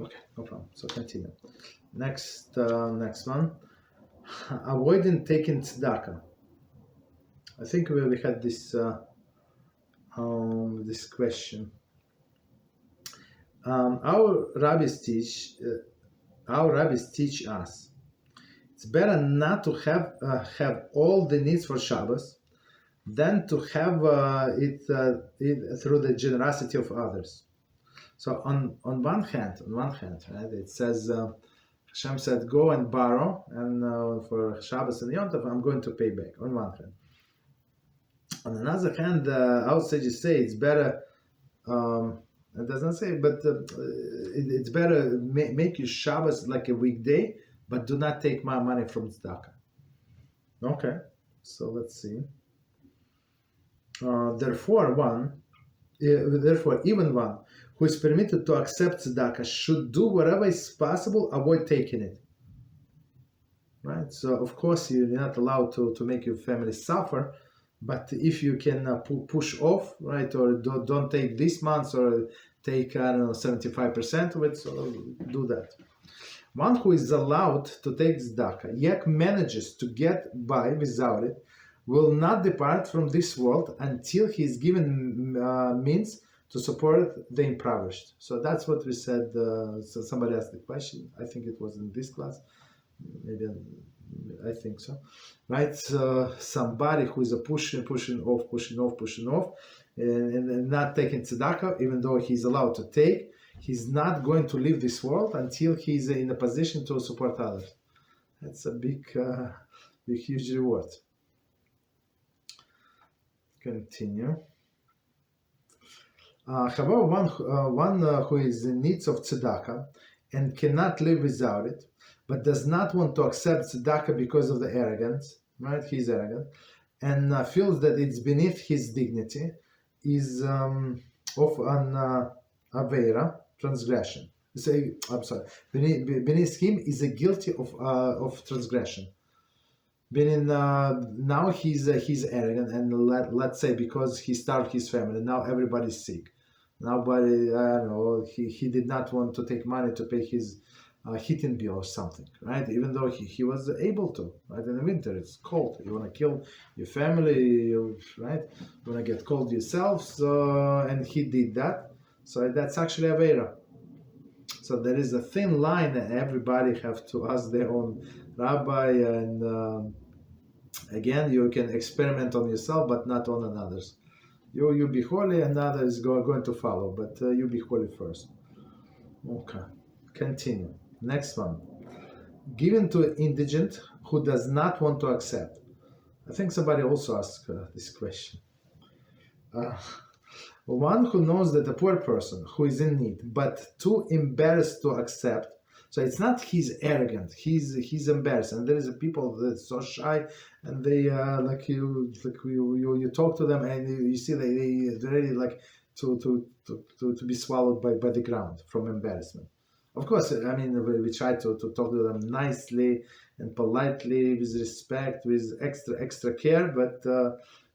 Okay, no problem. So continue. Next one. Avoiding taking tzedakah. I think we had this this question. Our rabbis teach us it's better not to have all the needs for Shabbos than to have it through the generosity of others. So on one hand, right, it says Hashem said, "Go and borrow, and for Shabbos and Yom Tov, I'm going to pay back." On one hand. On another hand, our sages say it's better. It doesn't say, but it's better make your Shabbos like a weekday, but do not take my money from tzedakah. Okay, so let's see. Therefore, even one who is permitted to accept tzedakah should do whatever is possible, avoid taking it. Right. So of course you're not allowed to make your family suffer. But if you can push off, right, or don't take this month, or take 75% of it, so do that. One who is allowed to take tzedakah, yet manages to get by without it, will not depart from this world until he is given means to support the impoverished. So that's what we said. So somebody asked the question. I think it was in this class. Maybe I think so, right? Somebody who is pushing off, and not taking tzedakah, even though he's allowed to take, he's not going to leave this world until he's in a position to support others. That's a big, huge reward. Continue. However, one who is in need of tzedakah and cannot live without it, but does not want to accept tzedakah because of the arrogance, right? He's arrogant, and feels that it's beneath his dignity, is of an avert, transgression. Beneath him is a guilty of transgression. Now he's arrogant, and let's say because he starved his family, now everybody's sick. Nobody, I don't know, he did not want to take money to pay his heating bill or something, right? Even though he was able to, right? In the winter, it's cold. You want to kill your family, right? You want to get cold yourself, so, and he did that. So that's actually avera. So there is a thin line, and everybody have to ask their own rabbi. And again, you can experiment on yourself, but not on others. You be holy, and others going to follow, but you be holy first. Okay, continue. Next one. Given to an indigent who does not want to accept. I think somebody also asked this question. One who knows that a poor person who is in need, but too embarrassed to accept. So it's not he's arrogant, he's embarrassed, and there is a people that's so shy, and they you talk to them, and you see they're ready like to be swallowed by the ground from embarrassment. Of course, I mean, we try to talk to them nicely and politely, with respect, with extra care, but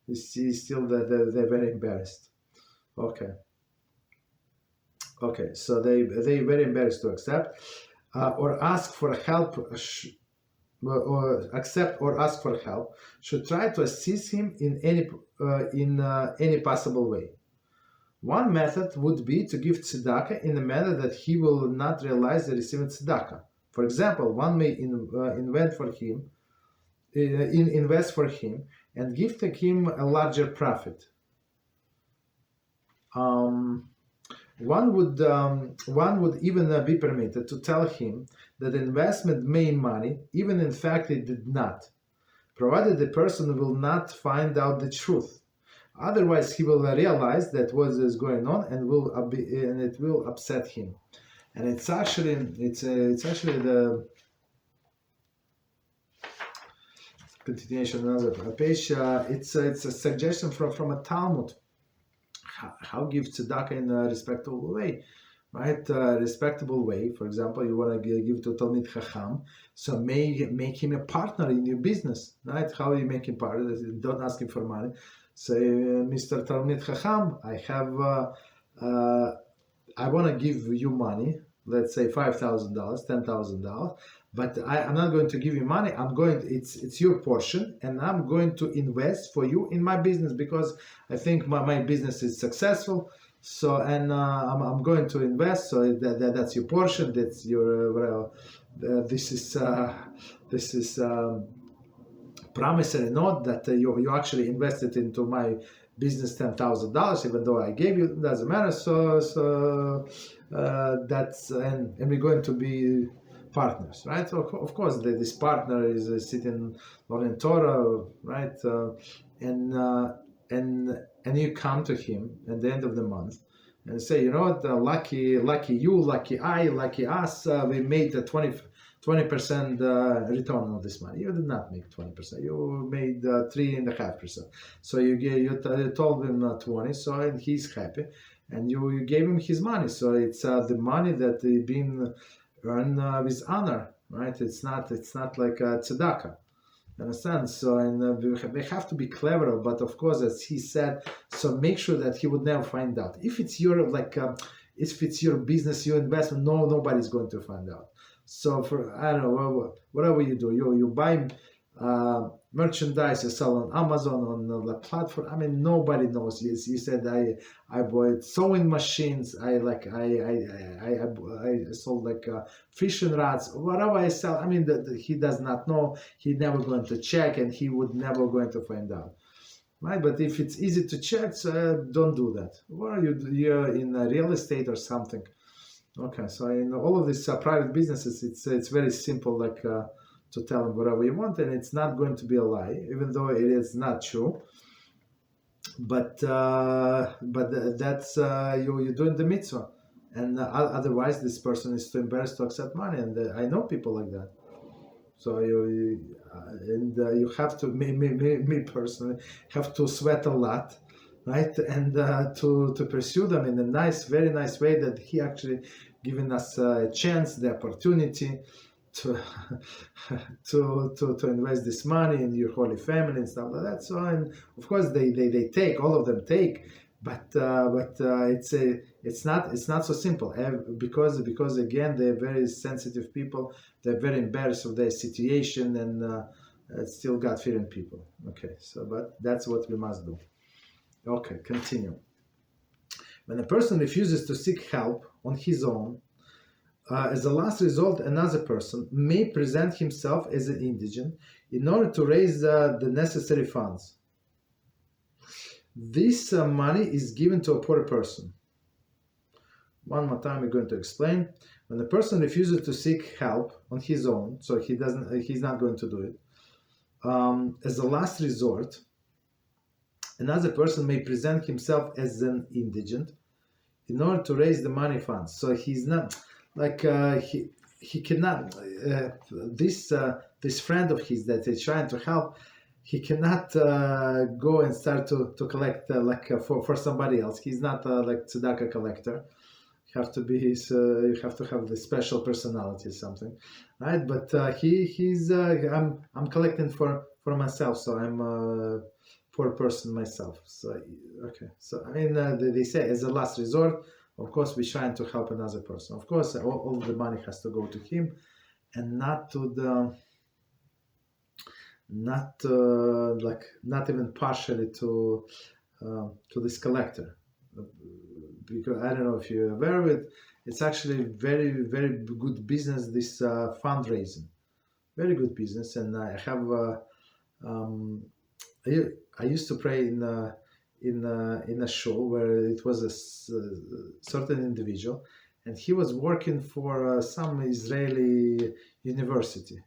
you see still that they're very embarrassed. Okay, so they're very embarrassed to accept or ask for help, or accept or ask for help. Should try to assist him in any possible way. One method would be to give tzedakah in a manner that he will not realize the receiving tzedakah. For example, one may invest for him and give to him a larger profit. One would even be permitted to tell him that the investment made money, even in fact it did not, provided the person will not find out the truth. Otherwise, he will realize that what is going on, and it will upset him. And it's actually the continuation of another page. It's a suggestion from a Talmud. How give tzedakah in a respectable way, right? Respectable way. For example, you want to give to Talmid Chacham, so make him a partner in your business, right? How you make him partner? Don't ask him for money. Say, Mr. Talmid Chacham, I want to give you money, let's say $5,000, $10,000, but I'm not going to give you money. It's your portion, and I'm going to invest for you in my business because I think my business is successful. So, and I'm going to invest. So that's your portion. That's your this is promissory note that you actually invested into my business $10,000, even though I gave you. It doesn't matter. So that's and we're going to be partners, right? So of course, this partner is sitting learning Torah, right? And you come to him at the end of the month and say, you know what, lucky you, lucky I, lucky us, we made a 20% return on this money. You did not make 20%. You made 3.5%. So you told him 20. So and he's happy, and you gave him his money. So it's the money that been earned with honor, right? It's not like a tzedakah. Understand? So and we have to be clever, but of course, as he said, so make sure that he would never find out. If it's your if it's your business, your investment, nobody's going to find out. So for I don't know, whatever you do, you buy merchandise, you sell on Amazon, on the platform. I mean, nobody knows. You said I bought sewing machines. I sold like fishing rods. Whatever I sell, I mean, he does not know. He never going to check, and he would never going to find out. Right, but if it's easy to check, so don't do that. Or you're in real estate or something. Okay, so in all of these private businesses, it's very simple, like to tell them whatever you want, and it's not going to be a lie, even though it is not true. But that's you're doing the mitzvah, and otherwise this person is too embarrassed to accept money, and I know people like that. So you have to, me personally, have to sweat a lot, right? And to pursue them in a nice, very nice way that he actually given us a chance, the opportunity to invest this money in your holy family and stuff like that. So, and of course they take, all of them take, but it's not so simple, because again, they're very sensitive people. They're very embarrassed of their situation, and still God-fearing people. Okay, so but that's what we must do. Okay, continue. When a person refuses to seek help on his own, as a last resort, another person may present himself as an indigent in order to raise the necessary funds. This money is given to a poor person. One more time, we're going to explain. When the person refuses to seek help on his own, so he's not going to do it. As a last resort, another person may present himself as an indigent in order to raise the money funds. So he's not like he cannot. This friend of his that is trying to help, he cannot go and start to collect for somebody else. He's not like tzedakah collector. You have to be you have to have the special personality or something, right? But he's I'm collecting for myself, so I'm a poor person myself. So okay, so I mean they say as a last resort, of course we're trying to help another person. Of course, all the money has to go to him, and not to the not even partially to this collector. Because I don't know if you're aware of it, it's actually very, very good business, this fundraising. Very good business. And I have I used to pray in a shul where it was a certain individual, and he was working for some Israeli university,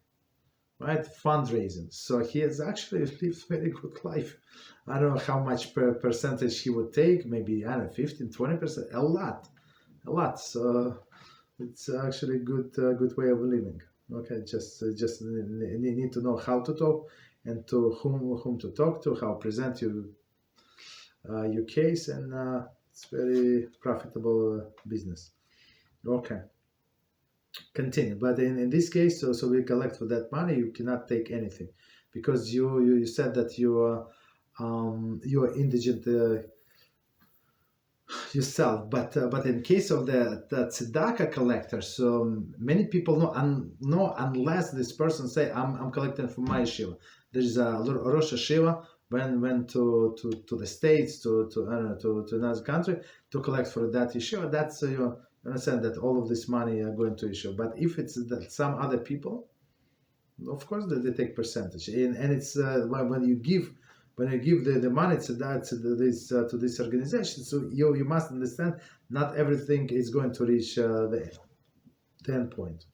right? Fundraising. So he has actually lived very good life. I don't know how much percentage he would take, maybe, I don't know, 15, 20%, a lot. So it's actually a good way of living. Okay, just need to know how to talk and to whom to talk to, how present your case, and it's very profitable business. Okay. Continue, but in this case, so we collect for that money. You cannot take anything, because you said that you are indigent yourself. But in case of the tzedakah collector, so many people know unless this person say I'm collecting for my yeshiva. There's a Rosh Yeshiva went to the States to another country to collect for that yeshiva. That's you understand that all of this money are going to yeshiva. But if it's that some other people, of course they take percentage, and it's when you give the money to this organization, so you must understand not everything is going to reach the end point.